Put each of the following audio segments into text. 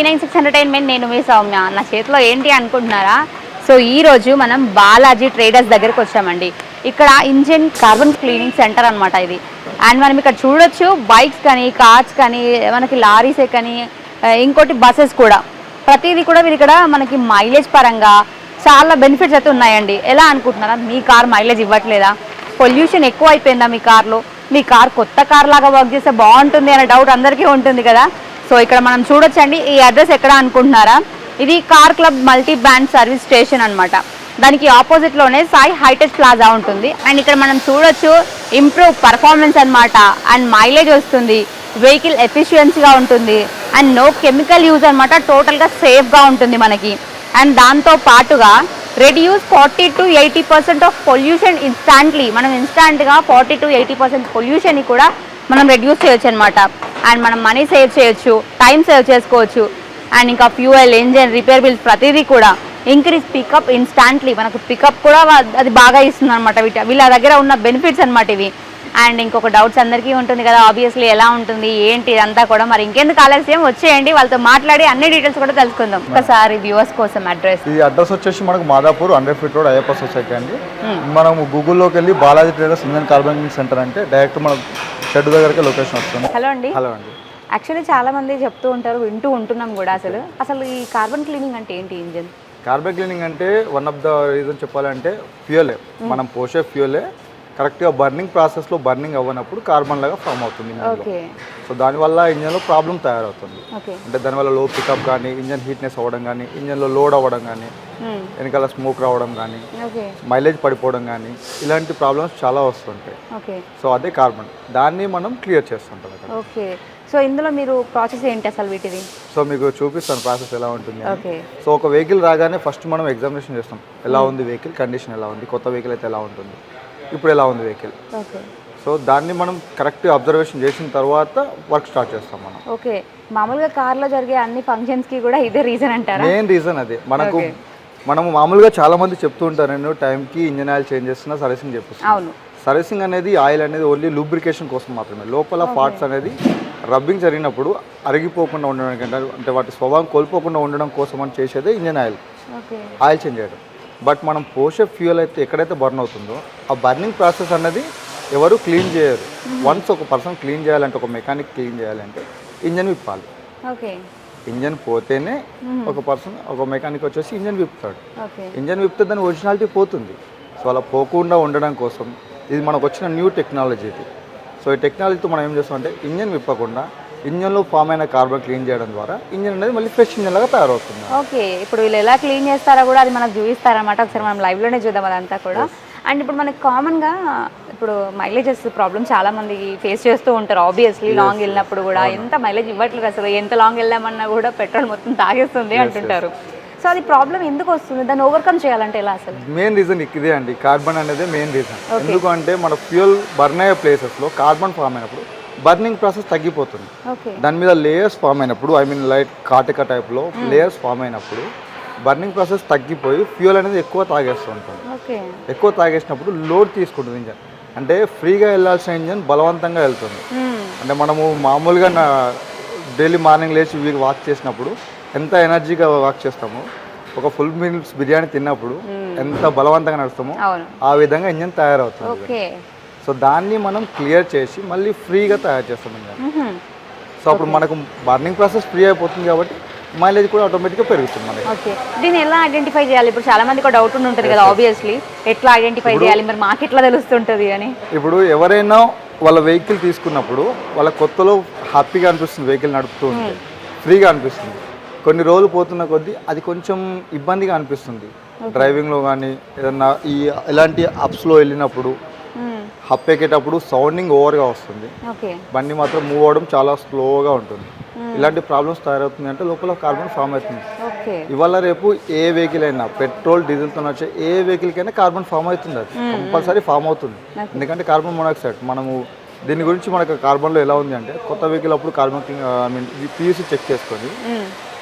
E96 entertainment. నేను మీ సౌమ్య. నా చేతిలో ఏంటి అనుకుంటున్నారా? సో ఈరోజు మనం బాలాజీ ట్రేడర్స్ దగ్గరకు వచ్చామండి. ఇక్కడ ఇంజిన్ కార్బన్ క్లీనింగ్ సెంటర్ అనమాట ఇది. అండ్ మనం ఇక్కడ చూడొచ్చు బైక్స్ కానీ, కార్స్ కానీ, మనకి లారీసే కానీ, ఇంకోటి బస్సెస్ కూడా, ప్రతిదీ కూడా మీరు ఇక్కడ మనకి మైలేజ్ పరంగా చాలా బెనిఫిట్స్ అయితే ఉన్నాయండి. ఎలా అనుకుంటున్నారా? మీ కార్ మైలేజ్ ఇవ్వట్లేదా? పొల్యూషన్ ఎక్కువ అయిపోయిందా మీ కార్లో? మీ కార్ కొత్త కార్ లాగా వర్క్ చేస్తే బాగుంటుంది అనే డౌట్ అందరికీ ఉంటుంది కదా. సో ఇక్కడ మనం చూడొచ్చండి. ఈ అడ్రస్ ఎక్కడ అనుకుంటున్నారా? ఇది car club multi brand service station అనమాట. దానికి ఆపోజిట్లోనే సాయి హైటెక్ ప్లాజా ఉంటుంది. అండ్ ఇక్కడ మనం చూడొచ్చు ఇంప్రూవ్ పర్ఫార్మెన్స్ అనమాట. అండ్ మైలేజ్ వస్తుంది, వెహికల్ ఎఫిషియన్సీగా ఉంటుంది, అండ్ నో కెమికల్ యూజ్ అనమాట. టోటల్గా సేఫ్గా ఉంటుంది మనకి. అండ్ దాంతో పాటుగా reduce 40 to 80% of pollution instantly. మనం ఇన్స్టాంట్గా 40 to 80% పొల్యూషన్ని కూడా మనం రెడ్యూస్ చేయొచ్చు అనమాట. అండ్ మనం మనీ సేవ్ చేయొచ్చు, టైం సేవ్ చేసుకోవచ్చు. అండ్ ఇంకా ఫ్యూయల్, ఇంజన్, రిపేర్ బిల్స్ ప్రతిదీ కూడా. ఇంక్రీజ్ పికప్ ఇన్స్టాంట్లీ, మనకు పికప్ కూడా అది బాగా ఇస్తుంది అనమాట. వీళ్ళ దగ్గర ఉన్న బెనిఫిట్స్ అనమాట ఇవి. అండ్ ఇంకొక డౌట్స్ అందరికీ ఉంటుంది కదా, ఆబ్వియస్లీ ఎలా ఉంటుంది ఏంటి ఇదంతా కూడా. మరి ఇంకెందుకు ఆలస్యం, వచ్చేయండి వాళ్ళతో మాట్లాడి అన్ని డీటెయిల్స్ కూడా తెలుసుకుందాం. ఒకసారి వ్యూవర్స్ కోసం అడ్రస్. ఈ అడ్రస్ వచ్చేసి మనకు Madhapur 100 feet road Ayyappa society అండి. మనం గూగుల్లోకి వెళ్ళి Balaji traders engine carbon centre అంటే డైరెక్ట్ మన షెడ్ దగ్గరికి లొకేషన్ వస్తుంది. హలో అండి. హలో అండి. యాక్చువల్లీ చాలా మంది చెప్తూ ఉంటారు, వింటూ ఉంటున్నాం కూడా. అసలు ఈ కార్బన్ క్లీనింగ్ అంటే ఏంటి? ఇంజన్ కార్బన్ క్లీనింగ్ అంటే వన్ ఆఫ్ ద రీజన్ చెప్పాలంటే ఫ్యూయలే, మనం పోసే ఫ్యూయలే కరెక్ట్గా బర్నింగ్ ప్రాసెస్లో బర్నింగ్ అవ్వనప్పుడు కార్బన్ లాగా ఫామ్ అవుతుంది ఇంజన్లో. సో దానివల్ల ఇంజన్లో ప్రాబ్లం తయారవుతుంది. అంటే దానివల్ల లో పికప్ కానీ, ఇంజన్ హీట్నెస్ అవ్వడం కానీ, ఇంజన్లో లోడ్ అవ్వడం కానీ, వెనకాల స్మోక్ రావడం కానీ, మైలేజ్ పడిపోవడం కానీ, ఇలాంటి ప్రాబ్లమ్స్ చాలా వస్తుంటాయి. సో అదే కార్బన్, దాన్ని మనం క్లియర్ చేస్తుంటాం అక్కడ. ఓకే. సో ఇందులో మీరు ప్రాసెస్ ఏంటి అసలు వీటిది? సో మీకు చూపిస్తాను ప్రాసెస్ ఎలా ఉంటుంది. సో ఒక వెహికల్ రాగానే ఫస్ట్ మనం ఎగ్జామినేషన్ చేస్తాం, ఎలా ఉంది వెహికల్ కండిషన్, ఎలా ఉంది, కొత్త వెహికల్ అయితే ఎలా ఉంటుంది, ఇప్పుడు ఎలా ఉంది వెహికల్. సో దాన్ని మనం కరెక్ట్ అబ్జర్వేషన్ చేసిన తర్వాత వర్క్ స్టార్ట్ చేస్తాం మనం. ఓకే. మామూలుగా కార్లో జరిగే అన్ని ఫంక్షన్స్కి కూడా ఇదే రీజన్ అంటారా? మెయిన్ రీజన్ అదే. మనము మామూలుగా చాలా మంది చెప్తూ ఉంటారు, నేను టైంకి ఇంజన్ ఆయిల్ చేంజ్ చేస్తున్నా, సర్వీసింగ్ చెప్పిస్తాను. అవును. సర్వీసింగ్ అనేది ఆయిల్ అనేది ఓన్లీ లూబ్రికేషన్ కోసం మాత్రమే. లోపల పార్ట్స్ అనేది రబ్బింగ్ జరిగినప్పుడు అరిగిపోకుండా ఉండడానికి, అంటే వాటి స్వభావం కోల్పోకుండా ఉండడం కోసం అని చేసేదే ఇంజన్ ఆయిల్ చేంజ్ చేయడం. బట్ మనం పోసే ఫ్యూయల్ అయితే ఎక్కడైతే బర్న్ అవుతుందో ఆ బర్నింగ్ ప్రాసెస్ అనేది ఎవరు క్లీన్ చేయరు. వన్స్ ఒక పర్సన్ క్లీన్ చేయాలంటే, ఒక మెకానిక్ క్లీన్ చేయాలంటే ఇంజన్ విప్పాలి. ఇంజన్ పోతేనే ఒక మెకానిక్ వచ్చేసి ఇంజన్ విప్పుతాడు. ఇంజన్ విప్తే దాని ఒరిజినాలిటీ పోతుంది. సో అలా పోకుండా ఉండడం కోసం ఇది మనకు వచ్చిన న్యూ టెక్నాలజీ ఇది. సో ఈ టెక్నాలజీతో మనం ఏం చేస్తామంటే ఇంజన్ విప్పకుండా ఇంజన్లో ఫామ్ అయిన కార్బన్ క్లీన్ చేయడం ద్వారా ఇంజన్ అనేది మళ్ళీ ఫ్రెష్ ఇంజన్ లాగా తయారవుతుంది. ఓకే. ఇప్పుడు వీళ్ళు ఎలా క్లీన్ చేస్తారో కూడా అది మనకు చూపిస్తారనమాట. ఒకసారి మనం లైవ్లోనే చూద్దాం అదంతా కూడా. అండ్ ఇప్పుడు మనకి కామన్గా ఇప్పుడు మైలేజెస్ ప్రాబ్లమ్ చాలా మంది ఫేస్ చేస్తూ ఉంటారు. ఆబ్వియస్లీ లాంగ్ వెళ్ళినప్పుడు కూడా ఎంత మైలేజ్ ఇవ్వట్లేదు అసలు, ఎంత లాంగ్ వెళ్ళామన్నా కూడా పెట్రోల్ మొత్తం తాగేస్తుంది అంటుంటారు. సో అది ప్రాబ్లం ఎందుకు వస్తుంది? దాన్ని ఓవర్కమ్ చేయాలంటే ఎలా? అసలు మెయిన్ రీజన్ ఇదే అండి, కార్బన్ అనేది మెయిన్ రీజన్. ఎందుకంటే మన ఫ్యూయల్ బర్న్ అయ్యే ప్లేసెస్లో కార్బన్ ఫామ్ అయినప్పుడు బర్నింగ్ ప్రాసెస్ తగ్గిపోతుంది. దాని మీద లేయర్స్ ఫామ్ అయినప్పుడు, ఐ మీన్ లైట్ కాటిక టైప్లో లేయర్స్ ఫామ్ అయినప్పుడు బర్నింగ్ ప్రాసెస్ తగ్గిపోయి ఫ్యూయల్ అనేది ఎక్కువ తాగేస్తూ ఉంటుంది. ఎక్కువ తాగేసినప్పుడు లోడ్ తీసుకుంటుంది ఇంజన్. అంటే ఫ్రీగా వెళ్ళాల్సిన ఇంజన్ బలవంతంగా వెళ్తుంది. అంటే మనము మామూలుగా డైలీ మార్నింగ్ లేచి వాక్ చేసినప్పుడు ఎంత ఎనర్జీగా వాక్ చేస్తామో, ఒక ఫుల్ మీల్స్ బిర్యానీ తిన్నప్పుడు ఎంత బలవంతంగా నడుస్తామో ఆ విధంగా ఇంజన్ తయారవుతుంది. సో దాన్ని మనం క్లియర్ చేసి మళ్ళీ ఫ్రీగా తయారు చేస్తాం ఇంజన్. సో అప్పుడు మనకు బర్నింగ్ ప్రాసెస్ ఫ్రీ అయిపోతుంది కాబట్టి మైలేజ్ కూడా ఆటోమేటిక్గా పెరుగుతుంది మనకి. ఓకే. దీన్ని ఎలా ఐడెంటిఫై చేయాలి? ఇప్పుడు చాలా మందికి ఒక డౌట్ ఉంటుంది కదా, ఆబ్వియస్లీ ఎట్లా ఐడెంటిఫై చేయాలి, మరి మాకు ఎట్లా తెలుస్తుంటుంది అని. ఇప్పుడు ఎవరైనా వాళ్ళ వెహికల్ తీసుకున్నప్పుడు వాళ్ళ కొత్తలో హ్యాపీగా అనిపిస్తుంది, వెహికల్ నడుపుతూ ఉంటే ఫ్రీగా అనిపిస్తుంది. కొన్ని రోజులు పోతున్న కొద్దీ అది కొంచెం ఇబ్బందిగా అనిపిస్తుంది డ్రైవింగ్లో కానీ, ఏదన్నా ఇలాంటి అప్స్లో వెళ్ళినప్పుడు హప్ ఎక్కేటప్పుడు సౌండింగ్ ఓవర్గా వస్తుంది, బండి మాత్రం మూవ్ అవ్వడం చాలా స్లోగా ఉంటుంది. ఇలాంటి ప్రాబ్లమ్స్ తయారవుతుంది అంటే లోపల కార్బన్ ఫామ్ అవుతుంది. ఇవాళ రేపు ఏ వెహికల్ అయినా పెట్రోల్ డీజిల్తో వచ్చే ఏ వెహికల్కైనా కార్బన్ ఫామ్ అవుతుంది, అది కంపల్సరీ ఫామ్ అవుతుంది. ఎందుకంటే కార్బన్ మోనాక్సైడ్ మనము దీని గురించి మనకు కార్బన్లో ఎలా ఉంది అంటే, కొత్త వెహికల్ అప్పుడు కార్బన్ పీయూసీ చెక్ చేసుకొని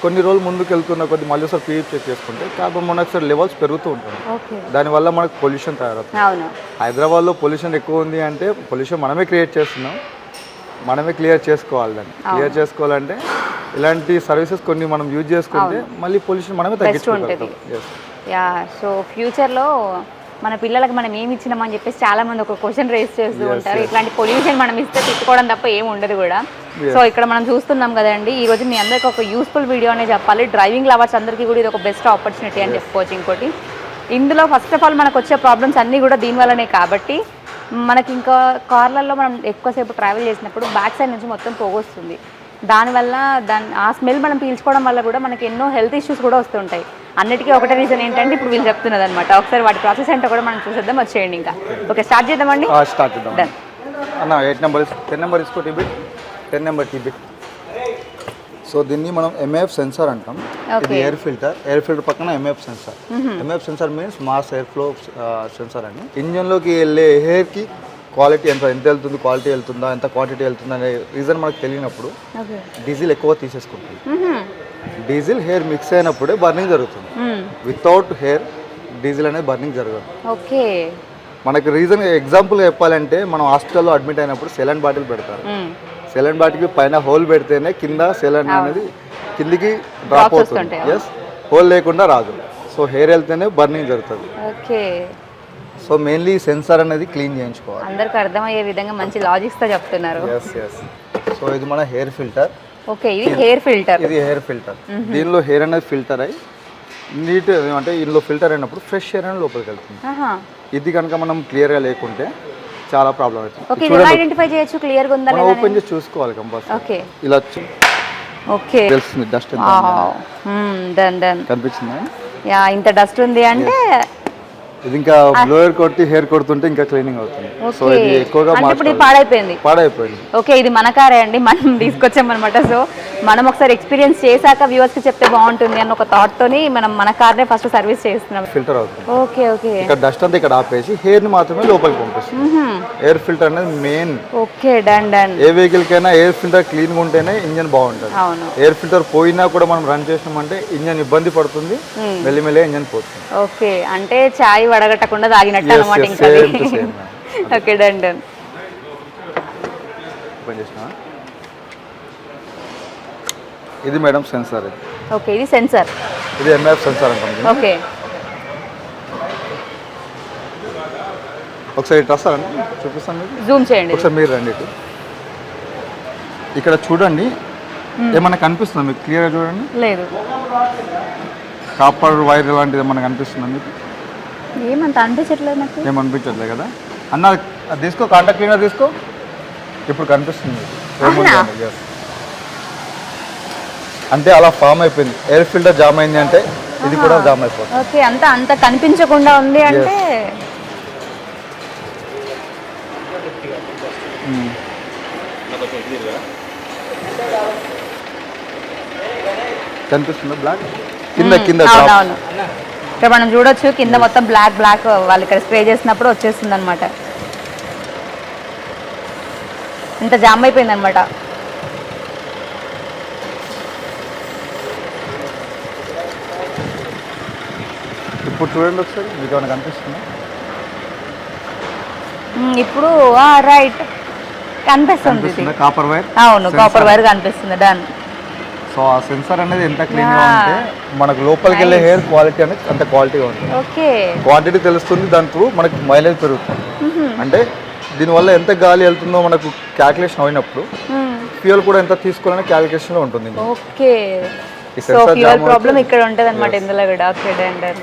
కొన్ని రోజులు ముందుకు వెళ్తున్న కొద్ది మళ్ళీ ఒకసారి పీయూసీ చెక్ చేసుకుంటే కార్బన్ మోనాక్సైడ్ లెవెల్స్ పెరుగుతూ ఉంటుంది. దానివల్ల మనకు పొల్యూషన్ తయారవుతుంది. హైదరాబాద్లో పొల్యూషన్ ఎక్కువ ఉంది అంటే పొల్యూషన్ మనమే క్రియేట్ చేస్తున్నాం, మనమే క్లియర్ చేసుకోవాలి. దాన్ని క్లియర్ చేసుకోవాలంటే ఇలాంటి సర్వీసెస్ కొన్ని మనం యూజ్ చేసుకుంటే మళ్ళీ పొల్యూషన్ మనమే తగ్గించుకుంటాం. యా, సో ఫ్యూచర్లో మన పిల్లలకు మనం ఏమి ఇచ్చినామని చెప్పేసి చాలా మంది ఒక క్వశ్చన్ రేస్ చేస్తూ ఉంటారు. ఇట్లాంటి పొల్యూషన్ మనం ఇస్తే తిట్టుకోవడం తప్ప ఏమి ఉండదు కూడా. సో ఇక్కడ మనం చూస్తున్నాం కదండి, ఈ రోజు మీ అందరికి ఒక యూస్ఫుల్ వీడియో అనే చెప్పాలి. డ్రైవింగ్ లవర్స్ అందరికీ కూడా ఇది ఒక బెస్ట్ ఆపర్చునిటీ అని చెప్పుకోవచ్చు. ఇంకోటి ఇందులో ఫస్ట్ ఆఫ్ ఆల్ మనకు వచ్చే ప్రాబ్లమ్స్ అన్నీ కూడా దీనివల్లనే. కాబట్టి మనకి ఇంకా కార్లలో మనం ఎక్కువసేపు ట్రావెల్ చేసినప్పుడు బ్యాక్ సైడ్ నుంచి మొత్తం పోగొస్తుంది. దానివల్ల ఆ స్మెల్ మనం పీల్చుకోవడం వల్ల కూడా మనకి ఎన్నో హెల్త్ ఇష్యూస్ కూడా వస్తుంటాయి. అన్నిటికీ ఒకటే రీజన్ ఏంటంటే ఇప్పుడు వీళ్ళు చెప్తున్నది అనమాట. ఒకసారి వాటి ప్రాసెస్ ఏంటో కూడా మనం చూసేద్దాం. వచ్చేయండి ఇంకా. ఓకే, స్టార్ట్ చేద్దామండి. స్టార్ట్ చేద్దాం. డన్ అన్న. 8 నెంబర్ 10 నెంబర్ తీసుకో. టీబిట్ 10 నెంబర్ టీబిట్. సో దీన్ని మనం ఎంఏఎఫ్ సెన్సార్ అంటాం. ఇది ఎయిర్ ఫిల్టర్ పక్కన MAF sensor. MAF sensor means mass air flow sensor అండి. ఇంజన్లోకి వెళ్ళే ఎయిర్కి క్వాలిటీ ఎంత వెళ్తుంది, క్వాలిటీ వెళ్తుందా, ఎంత క్వాంటిటీ వెళ్తుందా అనే రీజన్ మనకు తెలియనప్పుడు డీజిల్ ఎక్కువ తీసేసుకుంటుంది. డీజిల్ హెయిర్ మిక్స్ అయినప్పుడే బర్నింగ్ జరుగుతుంది. వితౌట్ హెయిర్ డీజిల్ అనేది బర్నింగ్ జరగదు. ఓకే, మనకి రీజన్ ఎగ్జాంపుల్ చెప్పాలంటే మనం హాస్పిటల్లో అడ్మిట్ అయినప్పుడు సెలైన్ బాటిల్ పెడతారు. సెలైన్ బాటిల్కి పైన హోల్ పెడితేనే కింద సెలైన్ అనేది కిందికి డ్రాప్ అవుతుంది. ఎస్, హోల్ లేకుండా రాదు. సో హెయిర్ వెళ్తేనే బర్నింగ్ జరుగుతుంది. ఓకే, సో మెయిన్లీ సెన్సార్ అనేది క్లీన్ చేయించుకోవాలి. అందరికి అర్థమయ్యే విధంగా మంచి లాజిక్స్ తో చెప్తున్నారు. సో ఇది మన హెయిర్ ఫిల్టర్. ఓకే, ఇది హెయిర్ ఫిల్టర్. ఇది హెయిర్ ఫిల్టర్. దీనిలో హెయిర్ అనేది ఫిల్టర్ అయ్యి నీట్ అంటే ఇందులో ఫిల్టర్ అయినప్పుడు ఫ్రెష్ హెయిర్ అనేది లోపలికి వెళ్తుంది. ఇది కనుక మనం క్లియర్గా లేకుంటే చాలా ప్రాబ్లం అవుతుంది. ఓకే, ఇది ఎలా ఐడెంటిఫై చేయొచ్చు క్లియర్గా ఉందా లేదా? ఓపెన్ చేసి చూసుకోవాలి కంపల్సరీ. ఓకే, ఇలా ఓకే తెలుస్తుంది డస్ట్ ఎంత కనిపించిందా? యా, ఇంత డస్ట్ ఉంది అంటే ఇది ఇంకా బ్లోయర్ కొట్టి హెయిర్ కొడుతుంటే ఇంకా క్లీనింగ్ అవుతుంది. సో ఇది ఎక్కువగా ఇప్పుడు పాడైపోయింది. ఓకే, ఇది మన కారే అండి, మనం తీసుకొచ్చామన్నమాట. సో మనం ఒకసారి ఎక్స్పీరియన్స్ చేశాక వ్యూవర్స్ కి చెప్తే బాగుంటుంది అన్న ఒక థాట్ తోని మనం మన కార్నే ఫస్ట్ సర్వీస్ చేస్తున్నాం. ఫిల్టర్ అవుతుంది. ఓకే ఓకే, ఇక్కడ డస్ట్ అంతా ఇక్కడ ఆపేసి హెయిర్ ని మాత్రమే లోపలికి పంపిస్తుంది. ఎయిర్ ఫిల్టర్ అనేది మెయిన్. Okay, done done. ఏ వెహికల్ కైనా ఎయిర్ ఫిల్టర్ క్లీన్ గా ఉంటేనే ఇంజన్ బాగుంటుంది. అవును, ఎయిర్ ఫిల్టర్ పోయినా కూడా మనం రన్ చేసినామంటే ఇంజన్ ఇబ్బంది పడుతుంది, మెల్లిమెల్లిగా ఇంజన్ పోతుంది. ఓకే, అంటే చాయ్ వడగట్టకుండా తాగినట్టు అన్నమాట. ఇంకా ఓకే, డన్ డన్. ఇది మేడం సెన్సార్. ఇది ఓకే, ఇది సెన్సార్. ఇది ఎంఎఫ్ సెన్సార్ అంటాం. ఓకే, ఒకసారి ఇటు వస్తారండి, చూపిస్తాను. జూమ్ చేయండి ఒకసారి మీరు రండి. ఇక్కడ చూడండి, ఏమన్నా కనిపిస్తుందా మీకు? క్లియర్గా చూడండి. లేదు, కాపర్ వైర్ లాంటిది ఏమన్నా కనిపిస్తుందా మీకు? ఏమంత అనిపించట్లేదు నాకు. ఏమనిపించట్లేదు కదా అన్న? అది తీసుకో, కాంటాక్ట్ క్లీనర్ తీసుకో. ఇప్పుడు కనిపిస్తుంది. అంటే అలా ఫామ్ అయిపోయింది. ఎయిర్ ఫిల్టర్ జామ్ అయింది అంటే ఇది కూడా జామ్ అయిపోతుంది. ఓకే, అంత కనిపించకుండా ఉంది అంటే కనిపిస్తుంది. బ్లాక్ కింద అవునవును, ఇక్కడ మనం చూడొచ్చు కింద మొత్తం బ్లాక్ వాళ్ళు ఇక్కడ స్ప్రే చేసినప్పుడు వచ్చేస్తుంది అనమాట. ఇంత జామ్ అయిపోయింది అనమాట. ఇప్పుడు చూడండి ఒకసారి, మీకు ఏమైనా కనిపిస్తుందా? ఇప్పుడు రైట్ కనిపిస్తుంది. Copper wire. అవును, కాపర్ వైర్ కనిపిస్తుంది. డన్. సో ఆ సెన్సార్ అనేది ఎంత క్లీన్ గా ఉంటే మనకు లోపలికి వెళ్ళే హెయిర్ క్వాలిటీ అనేది అంత క్వాలిటీగా ఉంటుంది. ఓకే, క్వాంటిటీ తెలుస్తుంది, దాని త్రూ మనకి మైలేజ్ పెరుగుతుంది. అంటే దీనివల్ల ఎంత గాలి వెళ్తుందో మనకు క్యాల్కులేషన్ అయినప్పుడు ఫ్యూయల్ కూడా ఎంత తీసుకోవాలని క్యాల్కులేషన్ లో ఉంటుంది. ఓకే, సో ఫ్యూయల్ ప్రాబ్లం ఇక్కడ ఉంటుంది అనమాట ఇందులో కూడా. Okay, done done.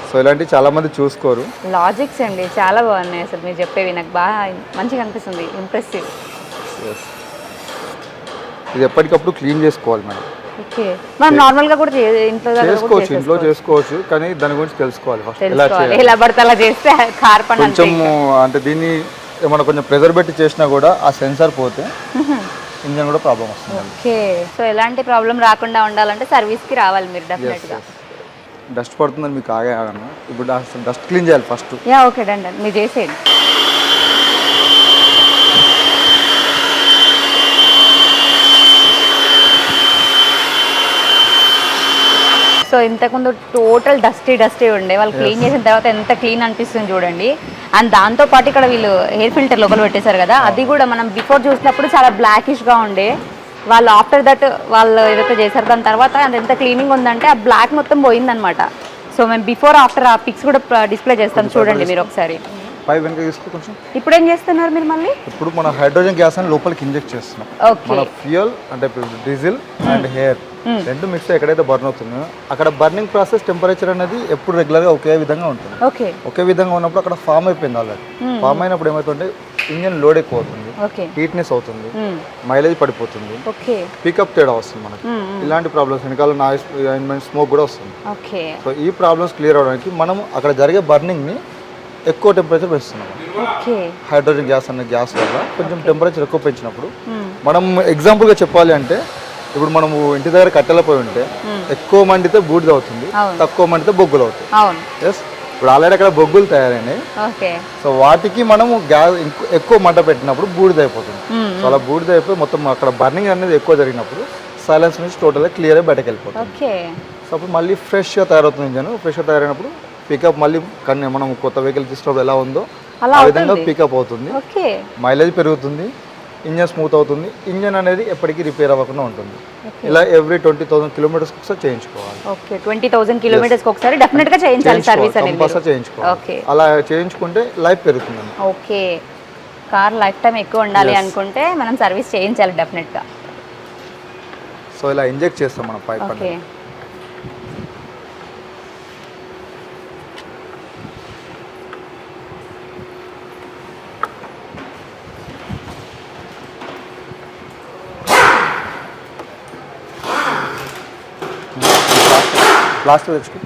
సో ఇలాంటి చాలా మంది చూసుకోరు. లాజిక్స్ అండి చాలా బాగున్నాయి అసలు మీరు చెప్పేవి, నాకు బాగా మంచిగా అనిపిస్తుంది. ఇంప్రెసివ్. ఇది ఎప్పటికప్పుడు క్లీన్ చేసుకోవాలి మేడం. ఓకే, మనం నార్మల్ గా కూడా ఇంట్లో చేసుకోవచ్చు, కానీ దాని గురించి తెలుసుకోవాలి ఫస్ట్. ఎలా పడితే అలా చేస్తే కార్ పని కొంచెం అంటే దీన్ని ఏమన్నా కొంచెం ప్రెజర్ పెట్టి చేసినా కూడా ఆ సెన్సార్ పోతే ఇంజన్ కూడా ప్రాబ్లం వస్తుంది. ఓకే, సో ఎలాంటి ప్రాబ్లం రాకుండా ఉండాలంటే సర్వీస్ కి రావాలి మీరు డెఫినెట్ గా. డస్ట్ పడుతుందని మీకు ఆగన్నా. ఇప్పుడు డస్ట్ క్లీన్ చేయాలి first. Yeah, okay, done done. మీరు చేసేయండి. సో ఇంతకుముందు టోటల్ డస్టీ ఉండే, వాళ్ళు క్లీన్ చేసిన తర్వాత ఎంత క్లీన్ అనిపిస్తుంది చూడండి. అండ్ దాంతోపాటు ఇక్కడ వీళ్ళు హెయిర్ ఫిల్టర్ లోపల పెట్టేశారు కదా, అది కూడా మనం బిఫోర్ చూసినప్పుడు చాలా బ్లాకిష్గా ఉండే, వాళ్ళు ఆఫ్టర్ దట్ వాళ్ళు ఏదైతే చేశారు దాని తర్వాత అది ఎంత క్లీనింగ్ ఉందంటే ఆ బ్లాక్ మొత్తం పోయిందనమాట. సో మేము బిఫోర్ ఆఫ్టర్ ఆ పిక్స్ కూడా డిస్ప్లే చేస్తాం, చూడండి మీరు ఒకసారి. పై వెనక తీసుకో కొంచెం. ఇప్పుడు ఏం చేస్తున్నారు మీరు మళ్ళీ? ఇప్పుడు మన హైడ్రోజన్ గ్యాస్ అని లోపలికి ఇంజెక్ట్ చేస్తున్నాం. మన ఫ్యూయల్ అంటే డీజిల్ అండ్ హెయిర్ రెండు మిక్స్ ఎక్కడైతే బర్న్ అవుతుందో అక్కడ బర్నింగ్ ప్రాసెస్ టెంపరేచర్ అనేది ఎప్పుడు రెగ్యులర్గా ఒకే విధంగా ఉంటుంది. ఒకే విధంగా ఉన్నప్పుడు అక్కడ ఫామ్ అయిపోయింది ఆల్రెడీ. ఫామ్ అయినప్పుడు ఏమవుతుంటే ఇంజన్ లోడ్ ఎక్కువ అవుతుంది, హీట్నెస్ అవుతుంది, మైలేజ్ పడిపోతుంది, పికప్ తేడా వస్తుంది మనకి. ఇలాంటి ప్రాబ్లమ్స్ వెనకాల నాయిస్ స్మోక్ కూడా వస్తుంది. సో ఈ ప్రాబ్లమ్స్ క్లియర్ అవడానికి మనం అక్కడ జరిగే బర్నింగ్ ని ఎక్కువ టెంపరేచర్ పెంచుతున్నాం. హైడ్రోజన్ గ్యాస్ అనే గ్యాస్ వల్ల కొంచెం టెంపరేచర్ ఎక్కువ పెంచినప్పుడు మనం ఎగ్జాంపుల్గా చెప్పాలి అంటే ఇప్పుడు మనము ఇంటి దగ్గర కట్టెల పోయి ఉంటే ఎక్కువ మండితే బూడిద అవుతుంది, తక్కువ మండితే బొగ్గులు అవుతాయి. ఎస్, ఇప్పుడు ఆల్రెడీ అక్కడ బొగ్గులు తయారైనాయి. సో వాటికి మనము గ్యాస్ ఎక్కువ మంట పెట్టినప్పుడు బూడిద అయిపోతుంది. సో అలా బూడిద అయిపోయి మొత్తం అక్కడ బర్నింగ్ అనేది ఎక్కువ జరిగినప్పుడు సైలెన్స్ నుంచి టోటల్గా క్లియర్గా బయటకు వెళ్ళిపోతుంది. సో అప్పుడు మళ్ళీ ఫ్రెష్గా తయారవుతుంది ఇంజన్. ఫ్రెష్గా తయారైనప్పుడు పికప్ మళ్ళీ మనం కొత్త వెహికల్ తీసుకున్నప్పుడు ఎలా ఉందో ఆ విధంగా పికప్ అవుతుంది, మైలేజ్ పెరుగుతుంది, ఇంజన్ స్మూత్ అవుతుంది. ఇంజన్ అనేది ఎప్పటికీ రిపేర్ అవ్వకుండా ఉంటుంది. ఇలా ఎవ్రీ 20,000 కిలోమీటర్స్ ఒకసారి చేయించుకోవాలి. 20,000 కిలోమీటర్స్ ఒకసారి డెఫినెట్ గా చేయించాలి, సర్వీస్ అనేది కంపల్సరీ చేయించుకోవాలి. అలా చేయించుకుంటే లైఫ్ పెరుగుతుంది. ఓకే, కార్ లైఫ్ టైం ఎక్కువ ఉండాలి అనుకుంటే మనం సర్వీస్ చేయించాలి డెఫినెట్ గా. సో ఇలా ఇంజెక్ట్ చేస్తాం మనం పైప్. ఓకే, ప్లాస్టర్ తెచ్చుకో.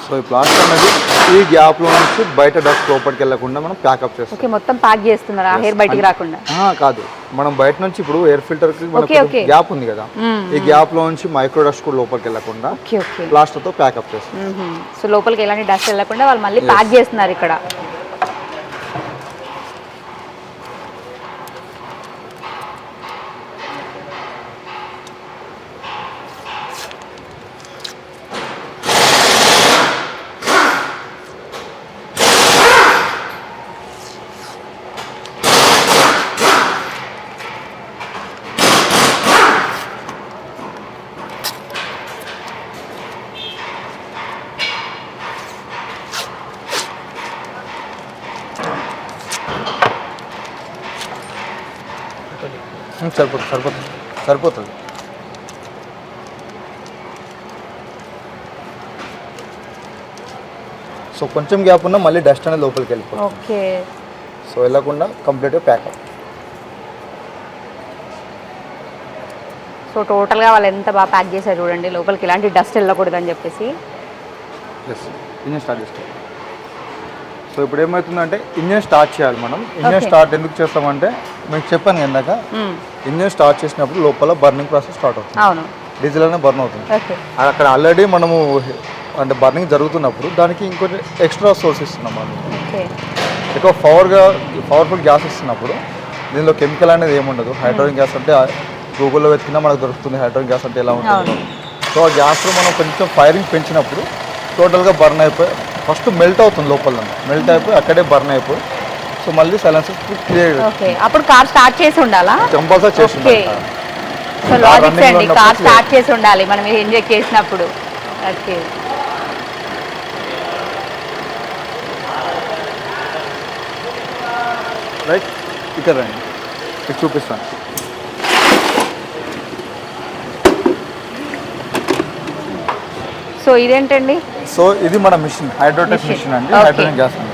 సో ఈ ప్లాస్టర్ అనేది ఈ గ్యాప్ లో నుంచి బయట డస్ట్ లోపలికి వెళ్ళకుండా మనం ప్యాకప్ చేస్తాం. ఓకే, మొత్తం ప్యాక్ చేస్తున్నారా హెయిర్ బయటికి రాకుండా? కాదు, మనం బయట నుంచి ఇప్పుడు ఎయిర్ ఫిల్టర్ కి మనకి గ్యాప్ ఉంది కదా, ఈ గ్యాప్ లో నుంచి మైక్రో డస్ట్ కూడా లోపలికి వెళ్ళకుండా ప్లాస్టర్ తో ప్యాకప్ చేస్తాం. సో లోపలికి ఎలాంటి డస్ట్ వెళ్ళకుండా వాళ్ళు మళ్ళీ ప్యాక్ చేస్తున్నారు ఇక్కడ. సరిపోతుంది. సో కొంచెం గ్యాప్ ఉన్నా మళ్ళీ డస్ట్ అనేది లోపలికి వెళ్ళిపోతుంది. ఓకే, సో వెళ్ళకుండా కంప్లీట్గా ప్యాకప్. సో టోటల్గా వాళ్ళు ఎంత బాగా ప్యాక్ చేశారు చూడండి, లోపలికి ఇలాంటి డస్ట్ వెళ్ళకూడదు అని చెప్పేసి. ఇంజన్ స్టార్ట్ చేసుకోవాలి. సో ఇప్పుడు ఏమవుతుందంటే ఇంజన్ స్టార్ట్ చేయాలి మనం. ఇంజన్ స్టార్ట్ ఎందుకు చేస్తామంటే మీకు చెప్పాను ఇందాక, ఇంజన్ స్టార్ట్ చేసినప్పుడు లోపల బర్నింగ్ ప్రాసెస్ స్టార్ట్ అవుతుంది. డీజిల్ అనేది బర్న్ అవుతుంది. అక్కడ ఆల్రెడీ మనము అంటే బర్నింగ్ జరుగుతున్నప్పుడు దానికి ఇంకొంచెం ఎక్స్ట్రా సోర్స్ ఇస్తున్నాం మనం. ఎక్కువ పవర్ఫుల్ గ్యాస్ ఇస్తున్నప్పుడు దీనిలో కెమికల్ అనేది ఏముండదు. హైడ్రోజన్ గ్యాస్ అంటే గూగుల్లో వెతికినా మనకు దొరుకుతుంది హైడ్రోజన్ గ్యాస్ అంటే ఎలా ఉంటుంది. సో ఆ గ్యాస్లో మనం కొంచెం ఫైరింగ్ పెంచినప్పుడు టోటల్గా బర్న్ అయిపోయి ఫస్ట్ మెల్ట్ అవుతుంది, లోపల మెల్ట్ అయిపోయి అక్కడే బర్న్ అయిపోయి సో మళ్ళీ సైలెన్సర్ క్లియర్. అప్పుడు కార్ స్టార్ట్ చేసి ఉండాలా? కంపల్సరీ చేసి ఉండాలి. సో లాజిక్స్ అండి, కార్ స్టార్ట్ చేసి ఉండాలి మనం ఇంజెక్ట్ చేసినప్పుడు. Okay, right. ఇక్కడ రండి, మీకు చూపిస్తాను. సో ఇదేంటండి? సో ఇది మన మిషన్, హైడ్రోటెక్ మిషన్ అండి, హైడ్రోజన్ గ్యాస్ అండి.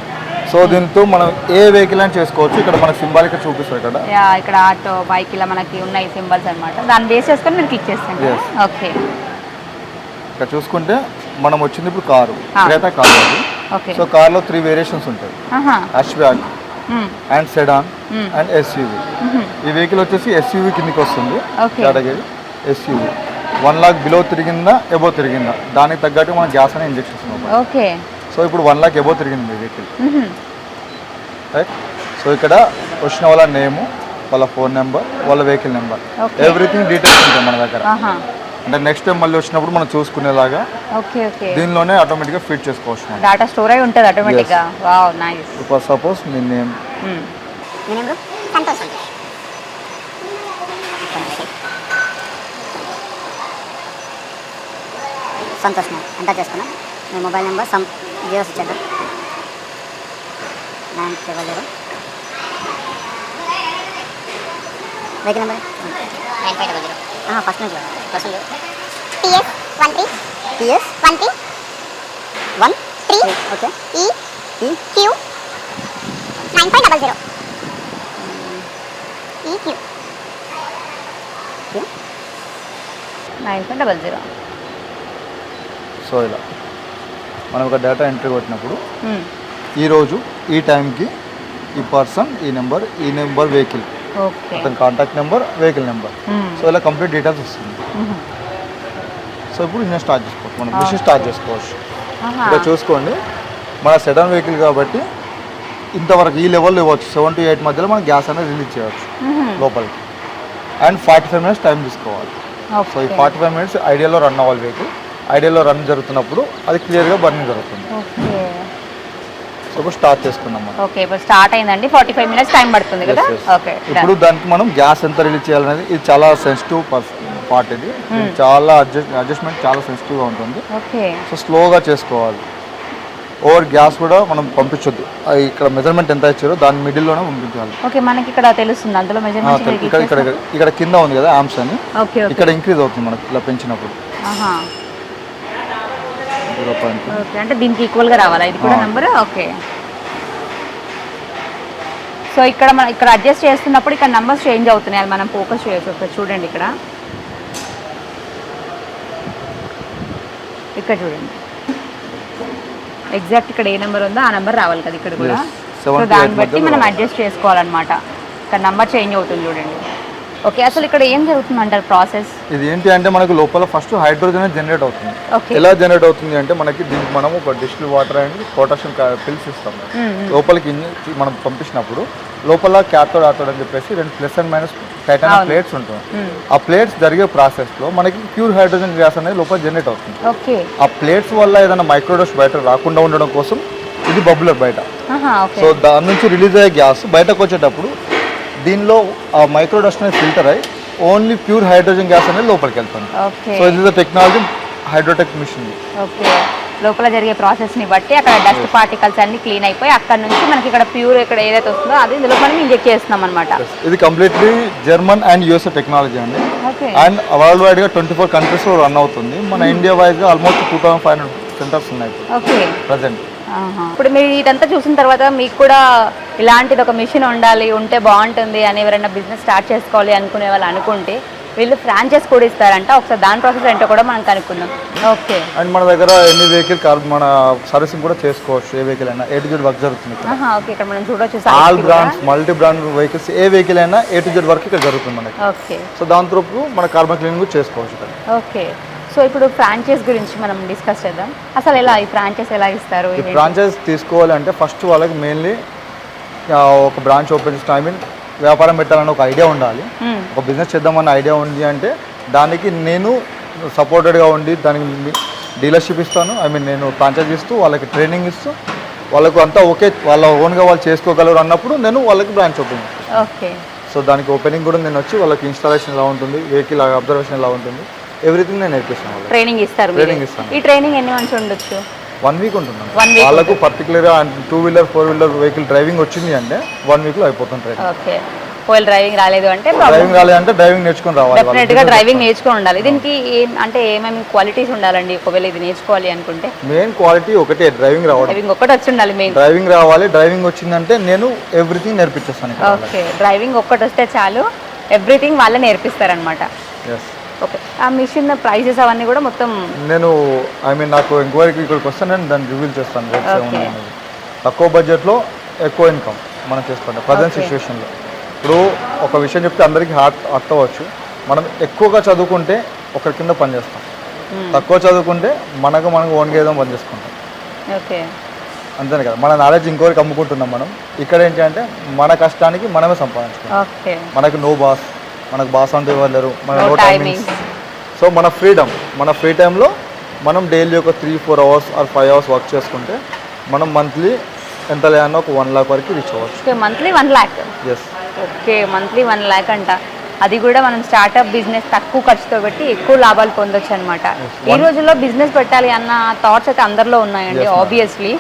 సో దీంతో మనం ఏ వెహికల్ అని చేసుకోవచ్చు. ఇక్కడ మనకు సింబల్ ఇక్కడ చూపిస్తారు కదా, ఇక్కడ ఆటో బైక్ ఇలా మనకి ఉన్నాయి సింబల్స్ అన్నమాట. దాన్ని బేస్ చేసుకొని మీరు క్లిక్ చేస్తాను. ఓకే, ఇక్కడ చూసుకుంటే మనం వచ్చింది ఇప్పుడు కారు, క్రేటా కారు అది. సో కార్లో 3 వేరియేషన్స్ ఉంటాయి, hatchback and sedan and SUV. ఈ వెహికల్ వచ్చేసి ఎస్యూవి కిందకి వస్తుంది కేటగిరీ. ఎస్యూవి 1 lakh బిలో తిరిగిందా ఎబో తిరిగిందా దానికి తగ్గట్టు మనం గ్యాస్ అనేది ఇంజెక్ట్ చేస్తున్నాం. ఓకే, సో ఇప్పుడు 1 lakh ఎబో తిరిగింది వెహికల్, రైట్. సో ఇక్కడ వచ్చిన వాళ్ళ నేము, వాళ్ళ ఫోన్ నెంబర్, వాళ్ళ వెహికల్ నెంబర్, ఎవ్రీథింగ్ డీటెయిల్స్ ఉంటాయి మన దగ్గర. అంటే నెక్స్ట్ టైం మళ్ళీ వచ్చినప్పుడు మనం చూసుకునేలాగా ఓకే ఓకే దీనిలోనే ఆటోమేటిక్గా ఫిట్ చేసుకోవచ్చు మనం. డాటా స్టోర్ అయి ఉంటుంది ఆటోమేటిక్గా. Wow nice. ఇప్పుడు సపోజ్ మీ నేమ్ సంతోష్ ఎంటర్ చేసుకున్నాం. మీ మొబైల్ నెంబర్ సమ్ జీరోస్ ఇచ్చేద్దాం. 970 వెహికల్ నెంబర్ 9500 ఫస్ట్ నుంచి TS13 okay EQ 9.00 EQ 9.00. So ఇలా మనం ఒక డేటా ఎంట్రీ కొట్టినప్పుడు ఈరోజు ఈ టైంకి ఈ పర్సన్ ఈ నెంబర్ వెహికల్ ఓకే అతని contact number vehicle number so ఇలా కంప్లీట్ డీటెయిల్స్ వస్తుంది. సో ఇప్పుడు నేను స్టార్ట్ చేసుకోవచ్చు, మనం మిషన్ స్టార్ట్ చేసుకోవచ్చు. ఇక్కడ చూసుకోండి మన సెడాన్ వెహికల్ కాబట్టి ఇంతవరకు ఈ లెవెల్లో ఇవ్వచ్చు. 7 to 8 మధ్యలో మనం గ్యాస్ అనేది రిలీజ్ చేయవచ్చు లోపలికి. అండ్ 45 minutes టైం తీసుకోవాలి. సో ఈ 45 minutes ఐడియాలో రన్ అవ్వాలి వెహికల్. ఐడియాలో రన్ జరుగుతున్నప్పుడు అది క్లియర్గా బర్నింగ్ జరుగుతుంది. సో ఇప్పుడు స్టార్ట్ చేసుకున్నాం మనం. ఓకే ఇప్పుడు స్టార్ట్ అయిందండి. 45 minutes టైం పడుతుంది కదా. ఓకే ఇప్పుడు దానికి మనం గ్యాస్ ఎంత రిలీజ్ చేయాలనేది ఇది చాలా సెన్సిటివ్ పార్ట్. ఇది చాలా అడ్జస్ట్మెంట్ చాలా సెన్సిటివ్గా ఉంటుంది. ఓకే సో స్లోగా చేసుకోవాలి. ఓవర్ గ్యాస్ కూడా మనం పంపించొద్దు. ఇక్కడ మెజర్మెంట్ ఎంత ఇచ్చారో దాని మిడిల్లోనే పంపించాలి. ఓకే మనకి ఇక్కడ తెలుస్తుంది అందులో మెజర్మెంట్. ఇక్కడ కింద ఉంది కదా ఆమ్స్ అని, ఓకే ఇక్కడ ఇంక్రీజ్ అవుతుంది మనకి ఇలా పెంచినప్పుడు. ఓకే అంటే దీనికి ఈక్వల్గా రావాలా ఇది కూడా నెంబర్. ఓకే సో ఇక్కడ మనం ఇక్కడ అడ్జస్ట్ చేస్తున్నప్పుడు ఇక్కడ నెంబర్స్ చేంజ్ అవుతున్నాయి, అది మనం ఫోకస్ చేయొచ్చు. ఒకసారి చూడండి ఇక్కడ చూడండి ఎగ్జాక్ట్ ఇక్కడ ఏ నెంబర్ ఉందో ఆ నెంబర్ రావాలి కదా ఇక్కడ కూడా. సో దాన్ని బట్టి మనం అడ్జస్ట్ చేసుకోవాలన్నమాట. ఇక్కడ నెంబర్ చేంజ్ అవుతుంది చూడండి. ఓకే అసలు ఇక్కడ ఏం జరుగుతుంది అంటారు ప్రాసెస్? ఇది ఏంటి అంటే మనకు లోపల ఫస్ట్ హైడ్రోజన్ జనరేట్ అవుతుంది. ఎలా జనరేట్ అవుతుంది అంటే మనకి దీనికి మనం ఒక distil water and potassium pills ఇస్తాం. లోపలికి మనం పంపించినప్పుడు లోపల క్యాథోడ్ ఆథోడ్ అని చెప్పేసి 2 plus and minus titanium plates ఉంటుంది. ఆ ప్లేట్స్ జరిగే ప్రాసెస్లో మనకి ప్యూర్ హైడ్రోజన్ గ్యాస్ అనేది లోపల జనరేట్ అవుతుంది. ఆ ప్లేట్స్ వల్ల ఏదైనా మైక్రోడోస్ బయట రాకుండా ఉండడం కోసం ఇది బబులర్ బయట. సో దాని నుంచి రిలీజ్ అయ్యే గ్యాస్ బయటకు వచ్చేటప్పుడు దీనిలో ఆ మైక్రోడస్ట్ అనేది ఫిల్టర్ అయ్యి ఓన్లీ ప్యూర్ హైడ్రోజన్ గ్యాస్ అనేది లోపలికి వెళ్తుంది. సో ఇది టెక్నాలజీ హైడ్రోటెక్ మిషన్. ఓకే లోపల జరిగే ప్రాసెస్ని బట్టి అక్కడ డస్ట్ పార్టికల్స్ అన్ని క్లీన్ అయిపోయి అక్కడ నుంచి మనకి ఇక్కడ ప్యూర్ ఇక్కడ ఏదైతే వస్తుందో అది ఇందులో మనం ఇంజెక్ట్ చేస్తున్నాం అనమాట. ఇది completely German and USA technology అండి. అండ్ వరల్డ్ వైడ్గా 24 countries రన్ అవుతుంది. మన ఇండియా వైజ్గా ఆల్మోస్ట్ 2500 సెంటర్స్ ఉన్నాయి ప్రజెంట్. ఇప్పుడు మీరు ఇదంతా చూసిన తర్వాత మీకు కూడా ఇలాంటిది ఒక మిషన్ ఉంటే బాగుంటుంది అని ఎవరైనా బిజినెస్ స్టార్ట్ చేసుకోవాలి అనుకునే వాళ్ళు అనుకుంటే వీళ్ళు ఫ్రాంచైజ్ కూడా ఇస్తారంట. ఒకసారి దాని ప్రాసెస్ ఏంటో కూడా మనం కనుక్కుందాం. ఓకే అండ్ మన దగ్గర ఎన్ని వెహికల్ మన సర్వీసింగ్ కూడా చేసుకోవచ్చు. ఏ వెహికల్ అయినా A to Z వర్క్ జరుగుతుంది. ఓకే ఇక్కడ మనం చూడొచ్చు all brands multi brand vehicles ఏ వెహికల్ అయినా A to Z వర్క్ ఇక్కడ జరుగుతుంది మనకి. ఓకే సో దాని తరపు మన కార్బన్ క్లీనింగ్ చేసుకోవచ్చు ఇక్కడ. ఓకే సో ఇప్పుడు ఫ్రాంచైజ్ గురించి మనం డిస్కస్ చేద్దాం. అసలు ఎలా ఈ ఫ్రాంచైజ్ ఎలా ఇస్తారు? ఈ ఫ్రాంచైజ్ తీసుకోవాలంటే ఫస్ట్ వాళ్ళకి మెయిన్లీ ఒక బ్రాంచ్ ఓపెన్ చేసిన వ్యాపారం పెట్టాలని ఒక ఐడియా ఉండాలి. ఒక బిజినెస్ చేద్దామన్న ఐడియా ఉంది అంటే దానికి నేను సపోర్టెడ్గా ఉండి దానికి డీలర్షిప్ ఇస్తాను. నేను ఫ్రాంచైజ్ ఇస్తూ వాళ్ళకి ట్రైనింగ్ ఇస్తూ వాళ్ళకు అంతా ఓకే వాళ్ళ ఓన్గా వాళ్ళు చేసుకోగలరు అన్నప్పుడు నేను వాళ్ళకి బ్రాంచ్ ఓపెన్ చేస్తాను. ఓకే సో దానికి ఓపెనింగ్ కూడా నేను వచ్చి వాళ్ళకి ఇన్స్టాలేషన్ ఎలా ఉంటుంది, వెహికల్ అబ్జర్వేషన్ ఎలా ఉంటుంది, ఎవ్రీథింగ్ నేను నేర్పిస్తాను. ట్రైనింగ్ ఇస్తారు. ఈ ట్రైనింగ్ ఎన్ని మంత్స్ ఉండొచ్చు? 1 week ఉంటుంది. వాళ్ళకు పర్టికులర్గా 2-wheeler 4-wheeler వెహికల్ డ్రైవింగ్ వచ్చింది అంటే 1 weekలో అయిపోతుంది. ఓకే ఒకవేళ డ్రైవింగ్ రాలేదంటే డ్రైవింగ్ నేర్చుకొని రావాలి. డెఫినెట్గా డ్రైవింగ్ నేర్చుకొని ఉండాలి. దీనికి అంటే ఏమేమి క్వాలిటీస్ ఉండాలండి ఒకవేళ ఇది నేర్చుకోవాలి అనుకుంటే? మెయిన్ క్వాలిటీ ఒకటే, డ్రైవింగ్ రావాలి. డ్రైవింగ్ ఒకటి వచ్చి ఉండాలి. మెయిన్ డ్రైవింగ్ రావాలి. డ్రైవింగ్ వచ్చిందంటే నేను ఎవ్రీథింగ్ నేర్పించేస్తాను. ఓకే డ్రైవింగ్ ఒక్కటి వస్తే చాలు, ఎవ్రీథింగ్ వాళ్ళే నేర్పిస్తారనమాట. ఓకే ఆ మిషన్ ప్రైసెస్ అవన్నీ కూడా మొత్తం నేను నాకు ఎంక్వైరీకి ఇక్కడికి వస్తే నేను దాన్ని రివీల్ చేస్తాను. తక్కువ బడ్జెట్లో ఎక్కువ ఇన్కమ్ మనం చేసుకోండి ప్రజెంట్ సిచ్యువేషన్లో. ఇప్పుడు ఒక విషయం చెప్తే అందరికీ అర్థవచ్చు. మనం ఎక్కువగా చదువుకుంటే ఒకరి కింద పని చేస్తాం, తక్కువ చదువుకుంటే మనకు ఓన్గా ఏదో పని చేసుకుంటాం. ఓకే అంతేనే కదా, మన నాలెడ్జ్ ఇంకోరికి అమ్ముకుంటున్నాం. మనం ఇక్కడ ఏంటి అంటే మన కష్టానికి మనమే సంపాదించుకుంటాం. మనకు నో బాస్, మనకు బాస్ అంటూ ఎవరు లేరు, మన నో టైమింగ్స్. సో మన ఫ్రీ టైంలో మనం డైలీ ఒక 3-4 అవర్స్ ఆర్ 5 అవర్స్ వర్క్ చేసుకుంటే మనం మంత్లీ ఎంత లేదన్నా ఒక 1 lakh వరకు రీచ్ అవ్వచ్చు. Okay, monthly 1 lakh. Yes. Okay, monthly 1 lakh అంట. అది కూడా మనం స్టార్ట్అప్ బిజినెస్ తక్కువ ఖర్చుతో పెట్టి ఎక్కువ లాభాలు పొందొచ్చు అనమాట. ఈ రోజుల్లో బిజినెస్ పెట్టాలి అన్న థాట్స్ అయితే అందరిలో ఉన్నాయండి ఆబ్వియస్లీ.